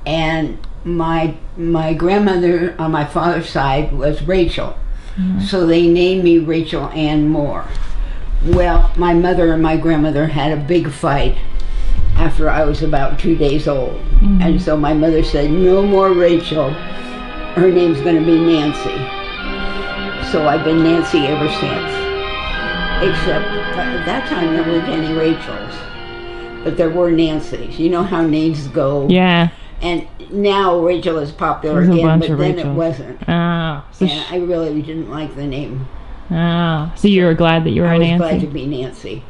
and my grandmother on my father's side was Rachel. So they named me Rachel Ann Moore. Well, my mother and my grandmother had a big fight after I was about 2 days old. And so my mother said, no more Rachel. Her name's going to be Nancy. So I've been Nancy ever since. Except at that time there weren't any Rachels. But there were Nancys. You know how names go? Yeah. And now Rachel is popular There's a again, bunch but of then Rachels. it wasn't. Oh. So, And I really didn't like the name. so you were glad that you were I was Nancy? glad to be Nancy.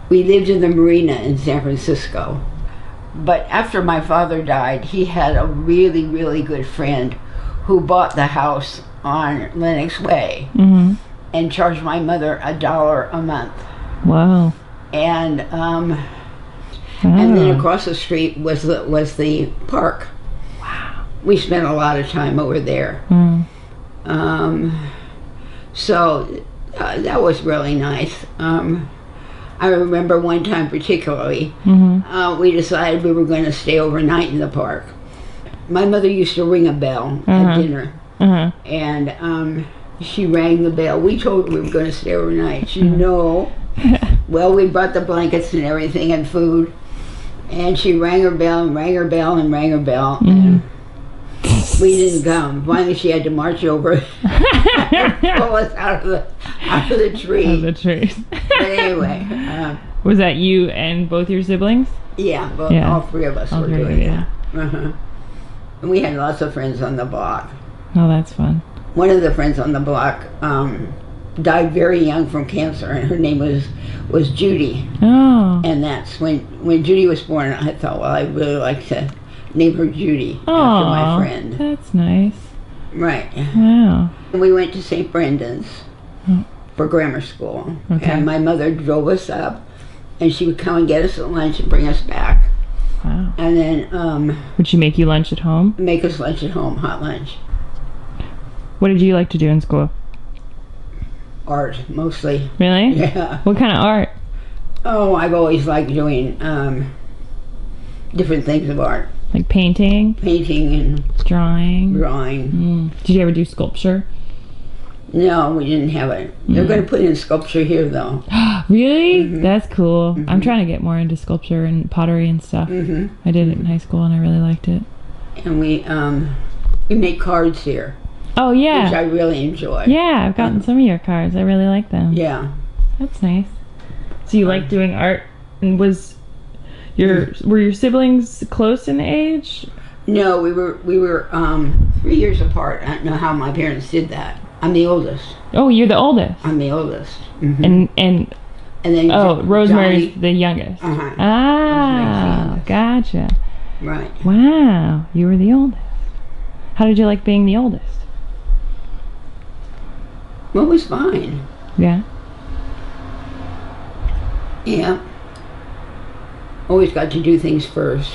We lived in the marina in San Francisco. But after my father died, he had a really, really good friend who bought the house on Lenox Way and charged my mother $1 a month. Wow. And then across the street was the park. Wow. We spent a lot of time over there. So that was really nice. I remember one time particularly, we decided we were going to stay overnight in the park. My mother used to ring a bell at dinner, and she rang the bell. We told her we were going to stay overnight. She said, no. Well, we brought the blankets and everything and food, and she rang her bell and rang her bell and rang her bell. And we didn't come. Finally, she had to march over and pull us out of the tree. Out of the trees. But anyway, Was that you and both your siblings? yeah, all three of us All were three of doing you, that. And we had lots of friends on the block. Oh, that's fun. One of the friends on the block died very young from cancer, and her name was Judy. Oh. And that's when Judy was born, I thought, well, I'd really like to name her Judy after my friend. That's nice. Right. Wow. And we went to St. Brendan's for grammar school. Okay. And my mother drove us up, and she would come and get us at lunch and bring us back. Wow. And then Would she make you lunch at home? make us lunch at home, hot lunch. What did you like to do in school? Art, mostly. Really? Yeah. What kind of art? Oh, I've always liked doing different things of art. Like painting, Painting and drawing. drawing. Did you ever do sculpture? No, we didn't have it. They're going to put in sculpture here, though. Really? That's cool. I'm trying to get more into sculpture and pottery and stuff. I did it in high school and I really liked it. And we make cards here, Oh which yeah. I really enjoy. Yeah, I've gotten some of your cards. I really like them. Yeah. That's nice. So you like doing art, and were your siblings close in age? No, we were 3 years apart. I don't know how my parents did that. I'm the oldest. Oh, you're the oldest. I'm the oldest. And And then Rosemary's Johnny, the youngest. Rosemary's the Ah, youngest. gotcha. Right. Wow, you were the oldest. How did you like being the oldest? Well, it was fine. Yeah. Yeah. Always got to do things first.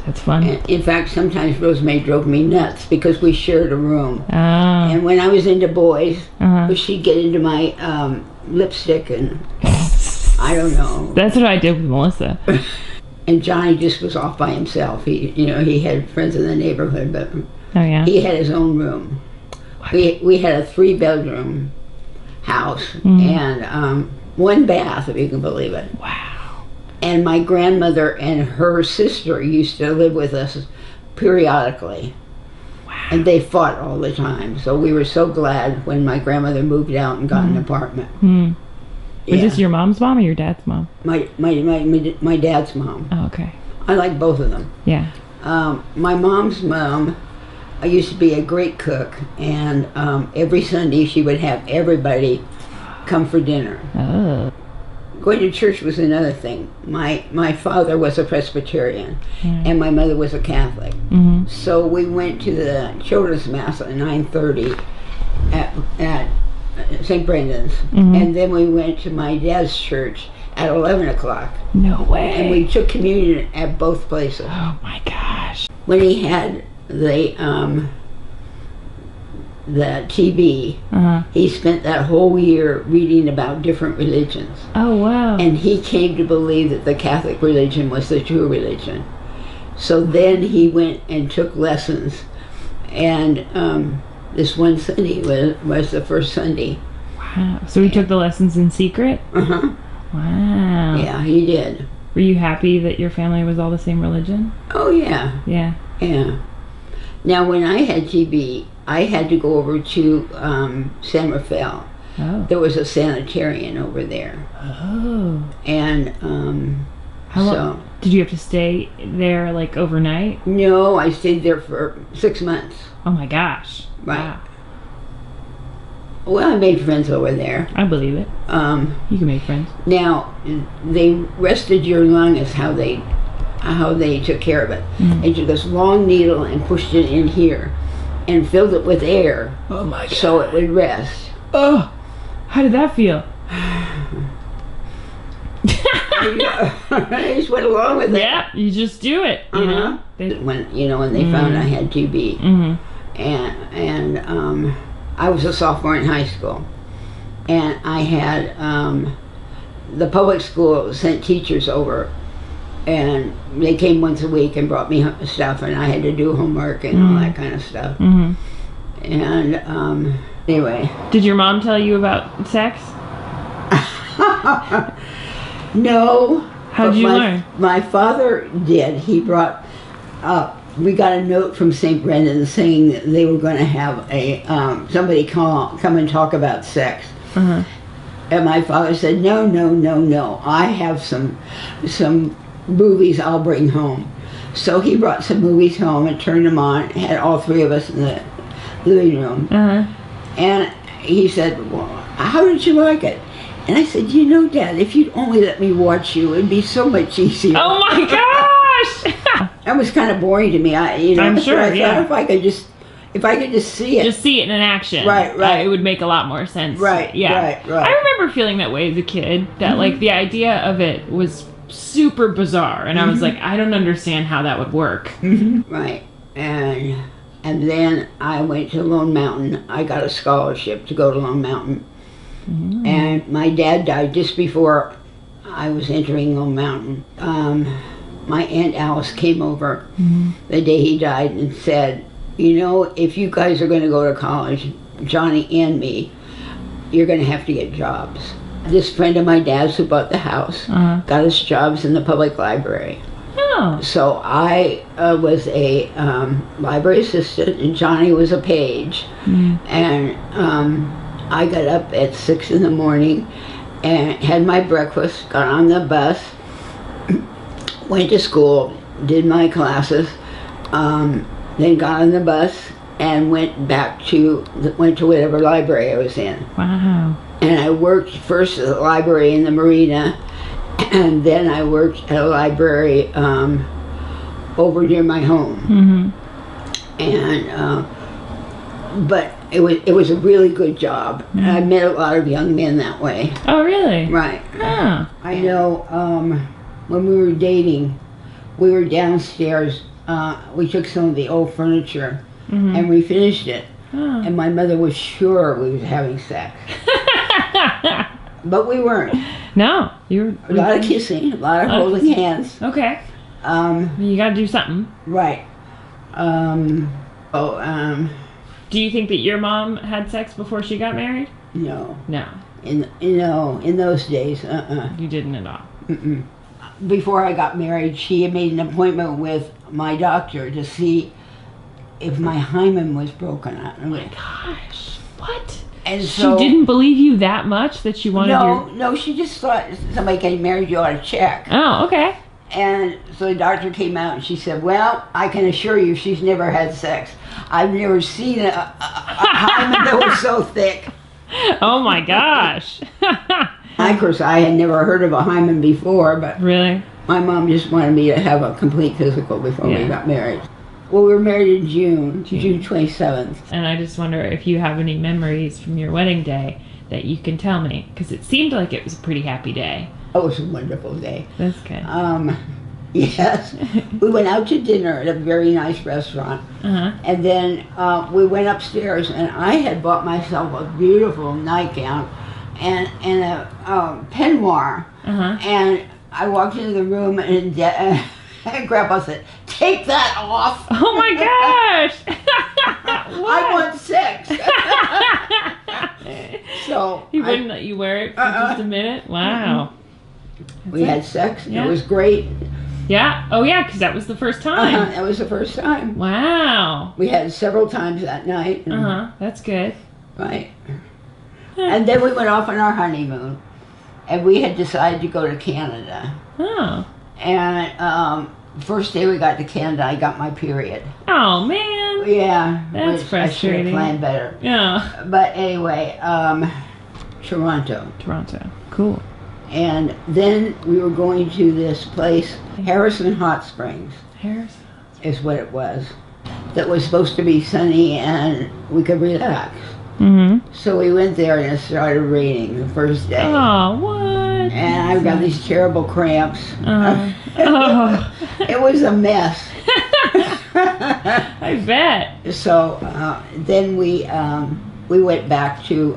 That's fun. And in fact, sometimes Rosemary drove me nuts because we shared a room. Ah. And when I was into boys, Uh-huh. she'd get into my lipstick and I don't know. That's what I did with Melissa. And Johnny just was off by himself. He had friends in the neighborhood, but Oh yeah. he had his own room. We had a 3-bedroom house and 1 bath, if you can believe it. Wow. And my grandmother and her sister used to live with us periodically. Wow. And they fought all the time. So we were so glad when my grandmother moved out and got an apartment. Was Yeah. this your mom's mom or your dad's mom? My dad's mom. Oh, okay. I like both of them. Yeah. My mom's mom used to be a great cook, and every Sunday she would have everybody come for dinner. Oh. Going to church was another thing. My father was a Presbyterian, and my mother was a Catholic. So we went to the children's mass at 9:30 at St. Brendan's, and then we went to my dad's church at 11 o'clock. No way. And we took communion at both places. Oh my gosh. When he had the the TV, he spent that whole year reading about different religions. Oh, wow. And he came to believe that the Catholic religion was the true religion. So then he went and took lessons. And this one Sunday was the first Sunday. Wow. So he took the lessons in secret? Uh-huh. Wow. Yeah, he did. Were you happy that your family was all the same religion? Oh, yeah. Yeah. Yeah. Now, when I had TB, I had to go over to San Rafael. Oh. There was a sanitarium over there. Oh. And How long? Did you have to stay there like overnight? No, I stayed there for 6 months. Oh my gosh. Right. Wow. Well, I made friends over there. I believe it. You can make friends. Now, they rested your lung is how they took care of it. They took this long needle and pushed it in here and filled it with air. Oh my God. So it would rest. Oh, how did that feel? I just went along with it. Yeah, you just do it. You know. When they found I had TB, and I was a sophomore in high school, and I had the public school sent teachers over, and they came once a week and brought me stuff, and I had to do homework and all that kind of stuff. And anyway, did your mom tell you about sex? No. How did you learn? My father did. He brought up. We got a note from St. Brendan saying that they were going to have a somebody come and talk about sex. And my father said, no. I have some movies I'll bring home. So he brought some movies home and turned them on. Had all three of us in the living room. And he said, well, how did you like it? And I said, Dad, if you'd only let me watch you, it'd be so much easier. Oh my gosh! That was kind of boring to me. I'm sure. I thought if I could just see it, just see it in action, right, it would make a lot more sense. Right. I remember feeling that way as a kid. That like the idea of it was super bizarre, and I was like, I don't understand how that would work. Right, and then I went to Lone Mountain. I got a scholarship to go to Lone Mountain. And my dad died just before I was entering Lone Mountain. My Aunt Alice came over the day he died and said, if you guys are going to go to college, Johnny and me, you're going to have to get jobs. This friend of my dad's who bought the house got us jobs in the public library. Oh. So I was a library assistant and Johnny was a page. And I got up at 6 in the morning and had my breakfast, got on the bus, went to school, did my classes, then got on the bus and went to whatever library I was in. Wow. And I worked first at the library in the marina, and then I worked at a library over near my home. And but it was a really good job. And I met a lot of young men that way. Oh, really? Right. Oh. I know when we were dating, we were downstairs. We took some of the old furniture and we finished it. Oh. And my mother was sure we was having sex. But we weren't. No. You were... A lot of kissing, a lot of holding hands. Okay. You gotta do something. Right. Do you think that your mom had sex before she got married? No. No. In those days, You didn't at all. Before I got married, she had made an appointment with my doctor to see if my hymen was broken. Oh my gosh. What? And She so, didn't believe you that much that she wanted No, she just thought somebody getting married, you ought to check. Oh, okay. And so the doctor came out and she said, well, I can assure you she's never had sex. I've never seen a hymen that was so thick. Oh my gosh. Of course, I had never heard of a hymen before, but Really? my mom just wanted me to have a complete physical before we got married. Well, we were married in June 27th. And I just wonder if you have any memories from your wedding day that you can tell me, because it seemed like it was a pretty happy day. It was a wonderful day. That's good. Yes. We went out to dinner at a very nice restaurant. And then we went upstairs, and I had bought myself a beautiful nightgown and a peignoir. And I walked into the room, and Grandpa said, "Take that off." Oh my gosh! I want sex. So he wouldn't let you wear it for just a minute? Wow. We had sex. Yeah. It was great. Yeah. Oh yeah, because that was the first time. That was the first time. Wow. We had several times that night. That's good. Right. And then we went off on our honeymoon, and we had decided to go to Canada. Oh. And first day we got to Canada, I got my period. Oh man. Yeah. That's which frustrating. I should have planned better. Yeah. But anyway, Toronto. Toronto. Cool. And then we were going to this place, Harrison Hot Springs. Harrison is what it was. That was supposed to be sunny and we could relax. So we went there and it started raining the first day. Oh, what? And I got these terrible cramps. Oh. It was a mess. I bet. So then we went back to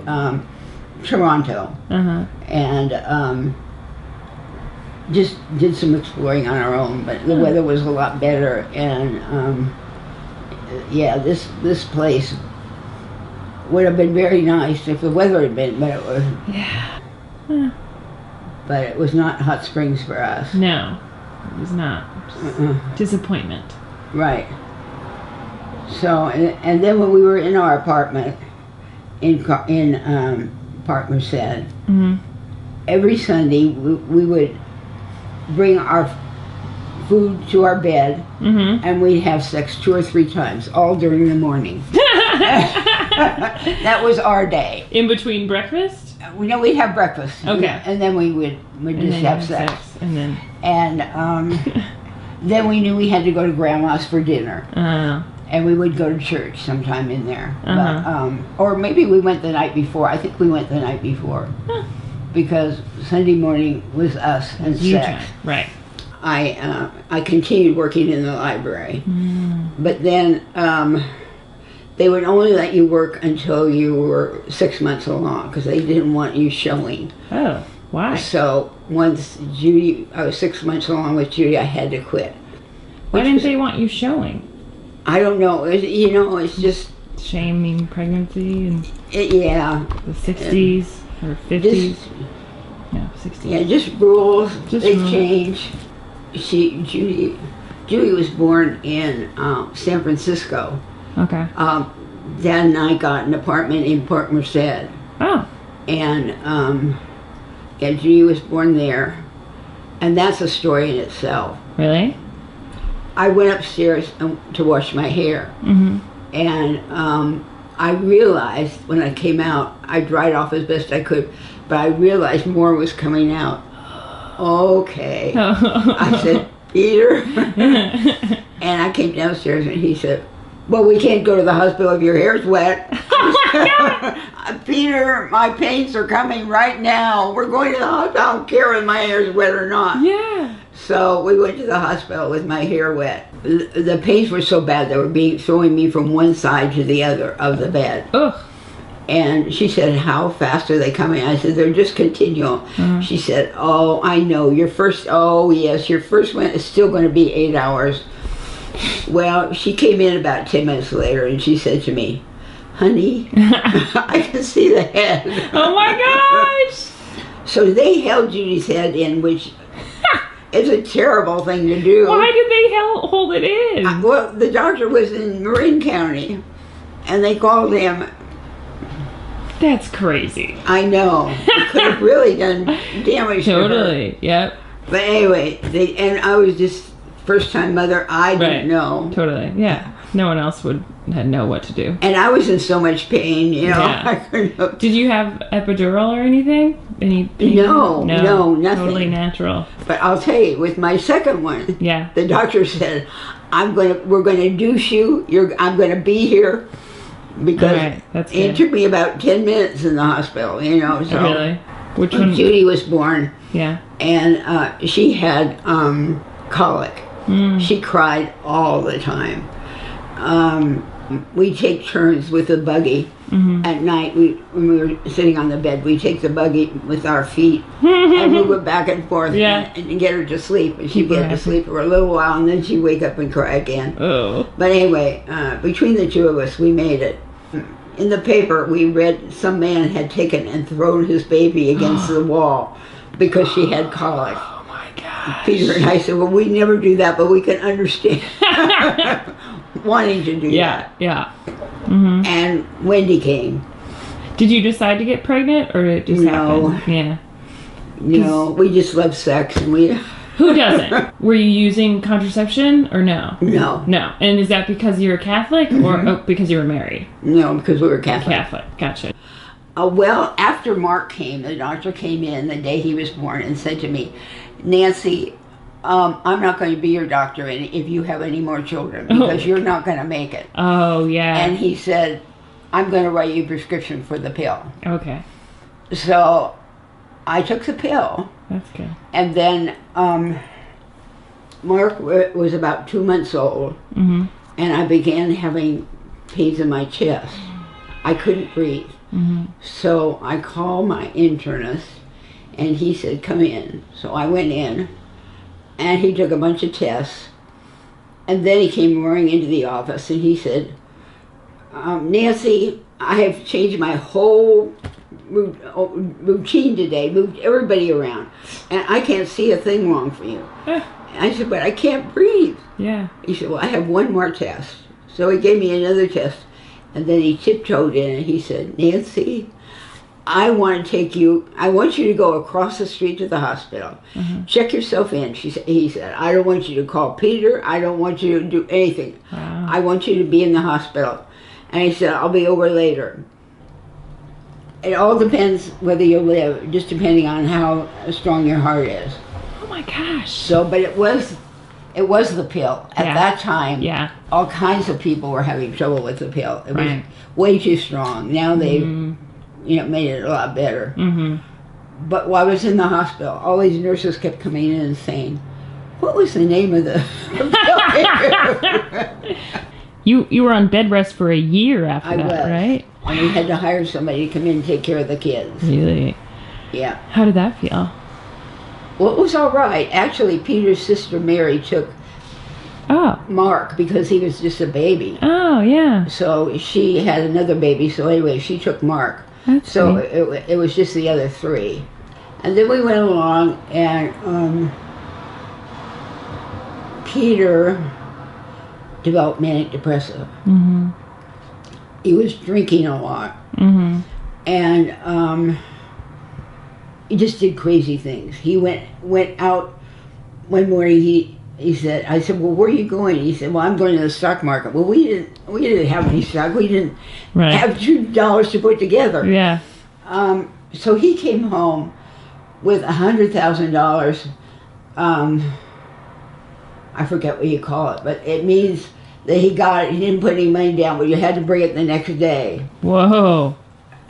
Toronto and just did some exploring on our own, but the weather was a lot better, and yeah, this place would have been very nice if the weather had been better. Yeah. But it was not Hot Springs for us. No, it was not. Disappointment. Right. So, and then when we were in our apartment in Park Merced, every Sunday we would bring our food to our bed, and we'd have sex 2 or 3 times, all during the morning. That was our day. In between breakfast? We'd have breakfast. Okay. And then we'd just have sex. And then? Then we knew we had to go to Grandma's for dinner. And we would go to church sometime in there. But, or maybe we went the night before. I think we went the night before. Because Sunday morning was us and sex. Right. I continued working in the library. But then they would only let you work until you were 6 months along because they didn't want you showing. Oh, why? So once I was 6 months along with Judy, I had to quit. Why didn't they want you showing? I don't know. It's just... Shaming pregnancy and... yeah. The 60s or 50s? No, 60s. Yeah, just rules. They rules. change. Judy was born in San Francisco. Okay. Dad and I got an apartment in Port Merced. Oh. And Judy was born there. And that's a story in itself. Really? I went upstairs to wash my hair. And I realized when I came out, I dried off as best I could, but I realized more was coming out. Okay. I said, Peter. And I came downstairs and he said, well, we can't go to the hospital if your hair's wet. Peter, my pains are coming right now. We're going to the hospital. I don't care if my hair's wet or not. Yeah. So we went to the hospital with my hair wet. The pains were so bad they were throwing me from one side to the other of the bed. Ugh. And she said, how fast are they coming? I said, they're just continual. She said, oh, I know. Your first one is still going to be 8 hours. Well, she came in about 10 minutes later and she said to me, honey, I can see the head. Oh my gosh! So they held Judy's head in, which is a terrible thing to do. Why did they hold it in? Well, the doctor was in Marin County and they called him. That's crazy. I know. It could have really done damage to her. Totally, yep. But anyway, and I was just first-time mother. I didn't know. Totally, yeah. No one else would know what to do. And I was in so much pain, you know. Yeah. I couldn't have... Did you have epidural or anything? Any pain? No, nothing. Totally natural. But I'll tell you, with my second one, yeah, the doctor said, we're going to douche you. I'm going to be here. Because it took me about 10 minutes in the hospital, you know. So really? Which one? Judy was born. Yeah. And she had colic. She cried all the time. We take turns with the buggy. At night, when we were sitting on the bed, we take the buggy with our feet and move it back and forth and get her to sleep. And she'd get to sleep for a little while, and then she'd wake up and cry again. Oh. But anyway, between the two of us, we made it. In the paper, we read some man had taken and thrown his baby against the wall because she had colic. Oh my gosh. Peter and I said, well, we never do that, but we can understand wanting to do that. Yeah. And Wendy came. Did you decide to get pregnant, or did it just happen? Yeah. No, we just love sex, and we... Who doesn't? Were you using contraception, or no? No. No. And is that because you're a Catholic, or because you were married? No, because we were Catholic. Catholic. Gotcha. Well, after Mark came, the doctor came in the day he was born and said to me, Nancy, I'm not going to be your doctor if you have any more children, because you're not going to make it. Oh, yeah. And he said, I'm going to write you a prescription for the pill. Okay. So I took the pill. That's good. And then Mark was about 2 months old, and I began having pains in my chest. I couldn't breathe. So I called my internist, and he said, come in. So I went in, and he took a bunch of tests, and then he came roaring into the office, and he said, Nancy, I have changed my whole routine today, moved everybody around, and I can't see a thing wrong for you. I said, but I can't breathe. Yeah. He said, well, I have one more test. So he gave me another test, and then he tiptoed in and he said, Nancy, I want you to go across the street to the hospital. Check yourself in. He said, I don't want you to call Peter. I don't want you to do anything. Wow. I want you to be in the hospital. And he said, I'll be over later. It all depends whether you live, just depending on how strong your heart is. Oh my gosh. So, but it was the pill. At that time, all kinds of people were having trouble with the pill. It was way too strong. Now they've made it a lot better. But while I was in the hospital, all these nurses kept coming in and saying, what was the name of the pill? You were on bed rest for a year after that, was. Right? And we had to hire somebody to come in and take care of the kids. Really? Yeah. How did that feel? Well, it was all right. Actually, Peter's sister Mary took Mark because he was just a baby. Oh, yeah. So she had another baby. So anyway, she took Mark. That's so sweet. it was just the other three. And then we went along, and Peter developed manic depressive. He was drinking a lot, and he just did crazy things. He went out one morning. He said, I said, well, where are you going? He said, well, I'm going to the stock market. Well, we didn't have any stock. We didn't have $2 to put together. Yeah. So he came home with $100,000. I forget what you call it, but it means that he didn't put any money down, but you had to bring it the next day. Whoa.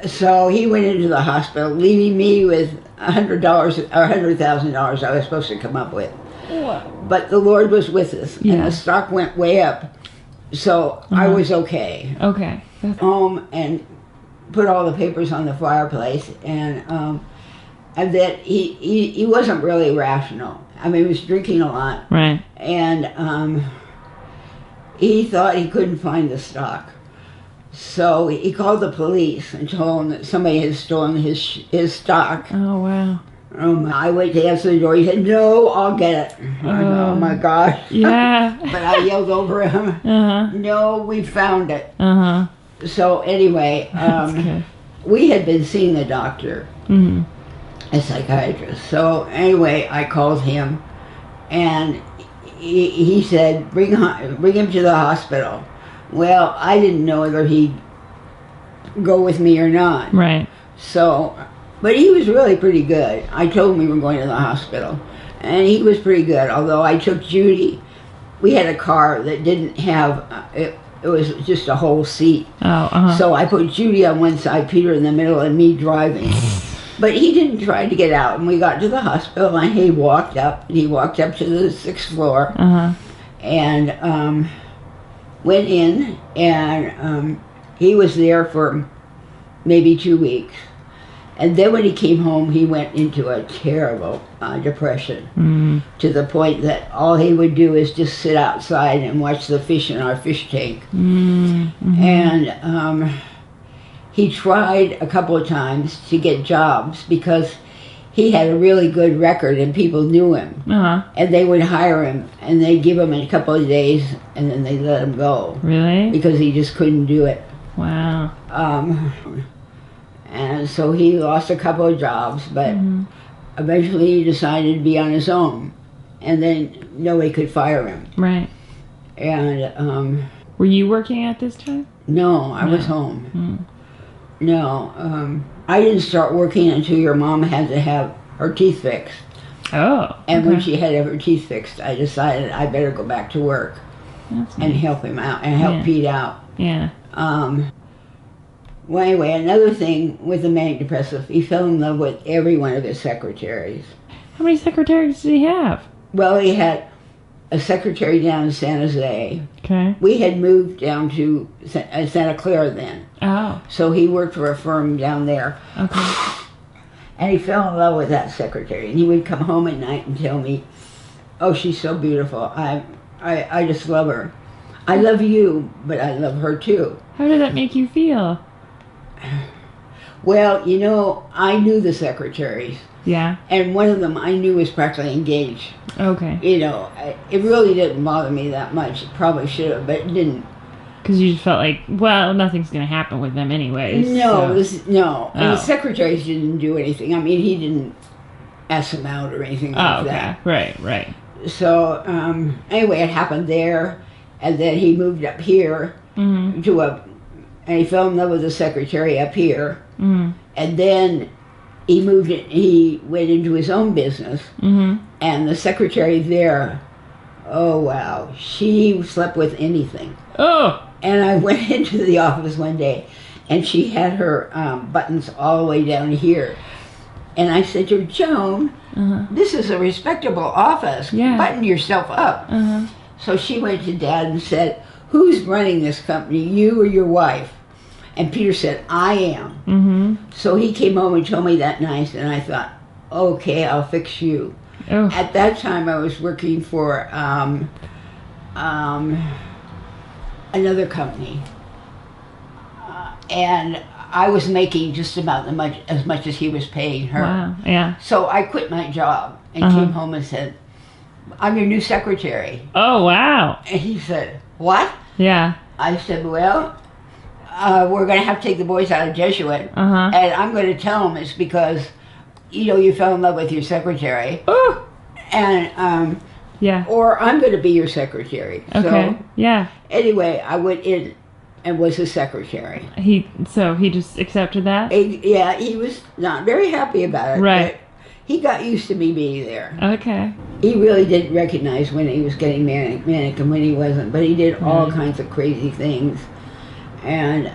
So he went into the hospital, leaving me with $100 or $100,000 I was supposed to come up with. Whoa. But the Lord was with us, and the stock went way up. So I was okay. Okay. Home and put all the papers on the fireplace, and that he wasn't really rational. I mean, he was drinking a lot. Right. And he thought he couldn't find the stock. So he called the police and told them that somebody had stolen his stock. Oh, wow. I went to answer the door. He said, no, I'll get it. Oh my gosh. Yeah. But I yelled over him, no, we found it. So anyway, we had been seeing the doctor, a psychiatrist. So anyway, I called him, and he said, bring him to the hospital. Well, I didn't know whether he'd go with me or not. Right. So, but he was really pretty good. I told him we were going to the hospital, and he was pretty good. Although I took Judy, we had a car that didn't have, it was just a whole seat. Oh, So I put Judy on one side, Peter in the middle, and me driving. But he didn't try to get out, and we got to the hospital, and he walked up to the 6th floor, and went in, and he was there for maybe 2 weeks. And then when he came home, he went into a terrible depression, to the point that all he would do is just sit outside and watch the fish in our fish tank. And he tried a couple of times to get jobs because he had a really good record and people knew him. And they would hire him, and they'd give him a couple of days, and then they'd let him go. Really? Because he just couldn't do it. Wow. And so he lost a couple of jobs, but eventually he decided to be on his own. And then nobody could fire him. Right. And were you working at this time? no, I was home. No, I didn't start working until your mom had to have her teeth fixed. Oh. And when she had to have her teeth fixed, I decided I better go back to work That's and nice. help him out and help Pete out. Yeah. Well, anyway, another thing with the manic depressive, he fell in love with every one of his secretaries. How many secretaries did he have? Well, he had a secretary down in San Jose. Okay. We had moved down to Santa Clara then, Oh. so he worked for a firm down there. Okay. And he fell in love with that secretary, and he would come home at night and tell me, "Oh, she's so beautiful. I just love her. I love you, but I love her too." How did that make you feel? Well, you know, I knew the secretaries, Yeah. and one of them I knew was practically engaged. Okay. You know, it really didn't bother me that much. It probably should have, but it didn't. Because you just felt like, well, nothing's going to happen with them anyways. No, so. no. And Oh. the secretaries didn't do anything. I mean, he didn't ask them out or anything like Oh, okay. that. Right. So, anyway, it happened there, and then he moved up here and he fell in love with the secretary up here, and then he went into his own business, and the secretary there, oh wow, she slept with anything. Oh! And I went into the office one day, and she had her buttons all the way down here. And I said to her, "Joan, this is a respectable office. Yeah. Button yourself up." So she went to Dad and said, "Who's running this company, you or your wife?" And Peter said, "I am." So he came home and told me that night, and I thought, "Okay, I'll fix you." Oh. At that time, I was working for another company, and I was making just about as much as he was paying her. Wow. Yeah. So I quit my job and came home and said, "I'm your new secretary." Oh, wow. And he said, "What?" Yeah. I said, "Well, we're going to have to take the boys out of Jesuit, Uh-huh. and I'm going to tell them it's because, you fell in love with your secretary, Oh! and Yeah. or I'm going to be your secretary." Okay. So Yeah. anyway, I went in and was his secretary. So he just accepted that? Yeah, he was not very happy about it. Right. But he got used to me being there. Okay. He really didn't recognize when he was getting manic and when he wasn't, but he did all kinds of crazy things. And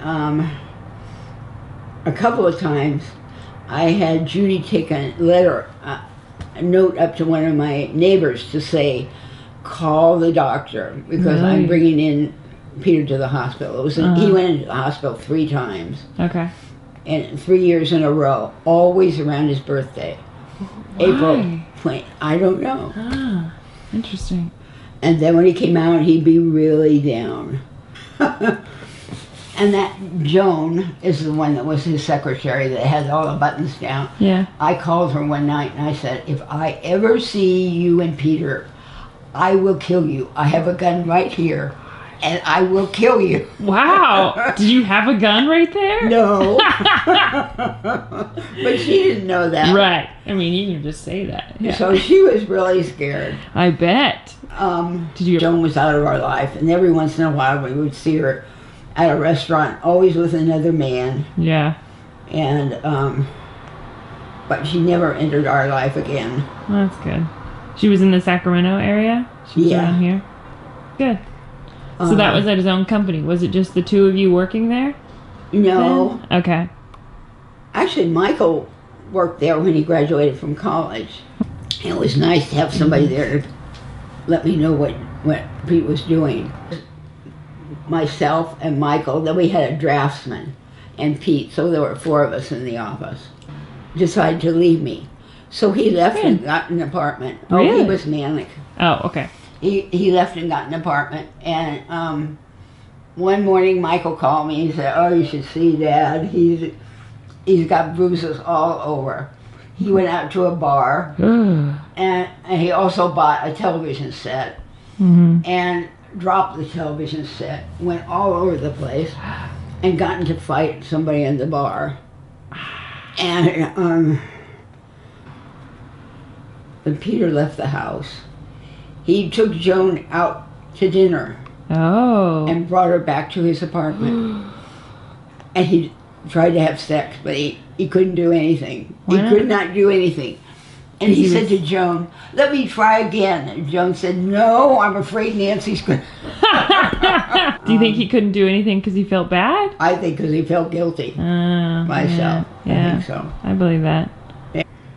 a couple of times I had Judy take a note up to one of my neighbors to say, "Call the doctor because I'm Really? bringing in Peter to the hospital." It was he went into the hospital 3 times, Okay. and 3 years in a row, always around his birthday. April Why? 20, I don't know. Ah, interesting. And then when he came out, he'd be really down. And that Joan is the one that was his secretary that had all the buttons down. Yeah. I called her one night and I said, "If I ever see you and Peter, I will kill you. I have a gun right here, and I will kill you." Wow. Did you have a gun right there? No. But she didn't know that. Right. I mean, you can just say that. Yeah. So she was really scared. I bet. Did you? Joan was out of our life, and every once in a while we would see her at a restaurant, always with another man, Yeah. and but she never entered our life again. Well, that's good. She was in the Sacramento area? She was Yeah. around here? Good. So that was at his own company. Was it just the two of you working there? No, then? Okay. actually Michael worked there when he graduated from college. It was nice to have somebody there to let me know what Pete was doing. Myself and Michael, then we had a draftsman, and Pete, so there were 4 of us in the office, decided to leave me. So he left and got an apartment. Really? Oh, he was manic. Oh, okay. He left and got an apartment, and one morning Michael called me and said, "Oh, you should see Dad. He's got bruises all over." He went out to a bar, and he also bought a television set, and dropped the television set, went all over the place, and got into fight somebody in the bar. And when Peter left the house, he took Joan out to dinner. Oh. And brought her back to his apartment. And he tried to have sex, but he couldn't do anything. He could not do anything. And he said to Joan, "Let me try again." And Joan said, "No, I'm afraid Nancy's going to..." Do you think he couldn't do anything because he felt bad? I think because he felt guilty myself. Yeah. I think so. I believe that.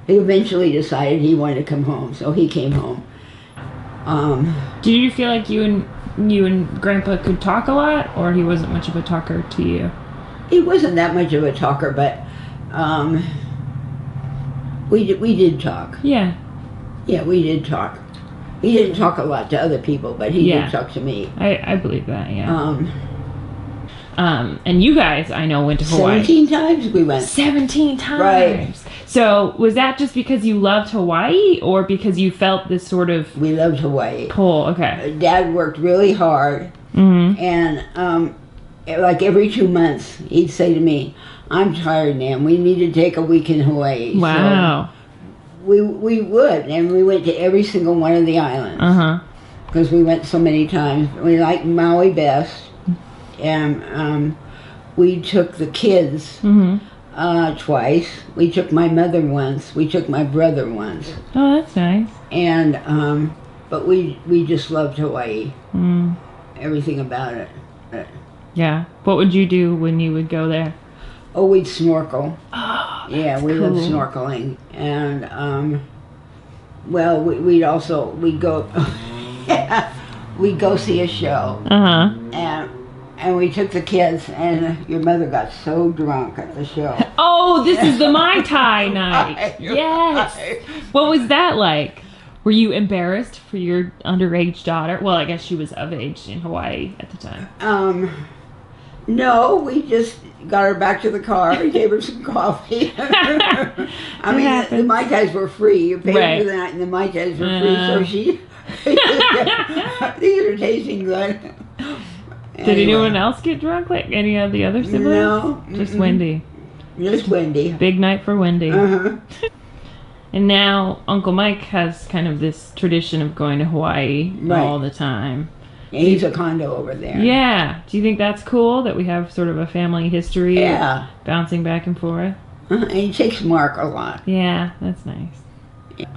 He eventually decided he wanted to come home, so he came home. Did you feel like you and Grandpa could talk a lot, or he wasn't much of a talker to you? He wasn't that much of a talker, but we did talk. Yeah. Yeah, we did talk. He didn't talk a lot to other people, but he did talk to me. I believe that, yeah. And you guys, I know, went to Hawaii. 17 times we went. 17 times! Right. So, was that just because you loved Hawaii, or because you felt this sort of... We loved Hawaii. pull? Okay. Dad worked really hard, and like every 2 months, he'd say to me, "I'm tired, Nan. We need to take a week in Hawaii." Wow. So we would, and we went to every single one of the islands. Because we went so many times. We liked Maui best, and we took the kids twice. We took my mother once. We took my brother once. Oh, that's nice. And but we just loved Hawaii. Everything about it. Yeah. What would you do when you would go there? Oh, we'd snorkel. Oh, Yeah, we loved snorkeling, and well, we'd go we'd go see a show, and we took the kids, and your mother got so drunk at the show. Oh, this is the Mai Tai night. Yes. What was that like? Were you embarrassed for your underage daughter? Well, I guess she was of age in Hawaii at the time. No, we just got her back to the car and gave her some coffee. I mean, the Mai Tais were free. You paid for the night, and the Mai Tais were free, so she... These are tasting good. Did anyone else get drunk, like any of the other siblings? No. Just Wendy. Just Wendy. Big night for Wendy. And now Uncle Mike has kind of this tradition of going to Hawaii all the time. Yeah, he's a condo over there. Yeah. Do you think that's cool that we have sort of a family history of bouncing back and forth? And he takes Mark a lot. Yeah, that's nice.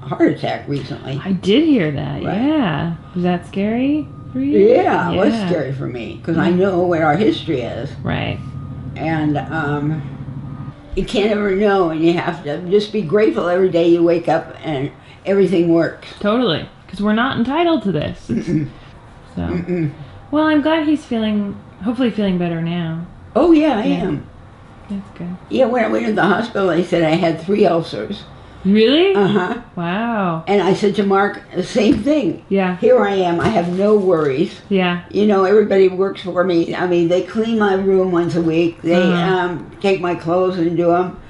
Heart attack recently. I did hear that, yeah. Was that scary for you? Yeah, it was scary for me, because I know what our history is. Right. And you can't ever know, and you have to just be grateful every day you wake up and everything works. Totally, because we're not entitled to this. So, well, I'm glad he's hopefully feeling better now. Oh yeah, I am. That's good. Yeah, when I went to the hospital, they said I had 3 ulcers. Really? Uh-huh. Wow. And I said to Mark, the same thing. Yeah. Here I am, I have no worries. Yeah. You know, everybody works for me. I mean, they clean my room once a week. They take my clothes and do them.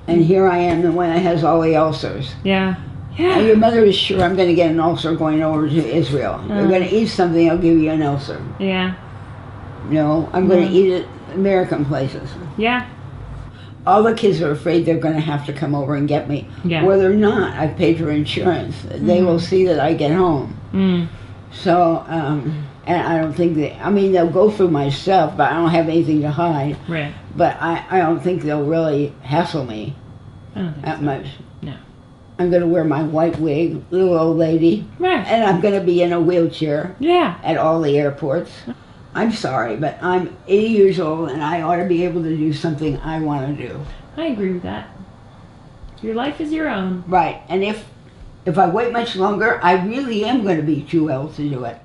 And here I am, the one that has all the ulcers. Yeah. Yeah. And your mother is sure I'm going to get an ulcer going over to Israel. You're going to eat something, I'll give you an ulcer. Yeah. No, I'm going to eat at American places. Yeah. All the kids are afraid they're going to have to come over and get me. Yeah. Well, they're not. I've paid for insurance. They will see that I get home. So, and I don't think they'll go through my stuff, but I don't have anything to hide. Right. But I don't think they'll really hassle me that much. No. I'm going to wear my white wig, little old lady. Right. And I'm going to be in a wheelchair. Yeah. At all the airports. I'm sorry, but I'm 80 years old and I ought to be able to do something I want to do. I agree with that. Your life is your own. Right. And if I wait much longer, I really am going to be too old to do it.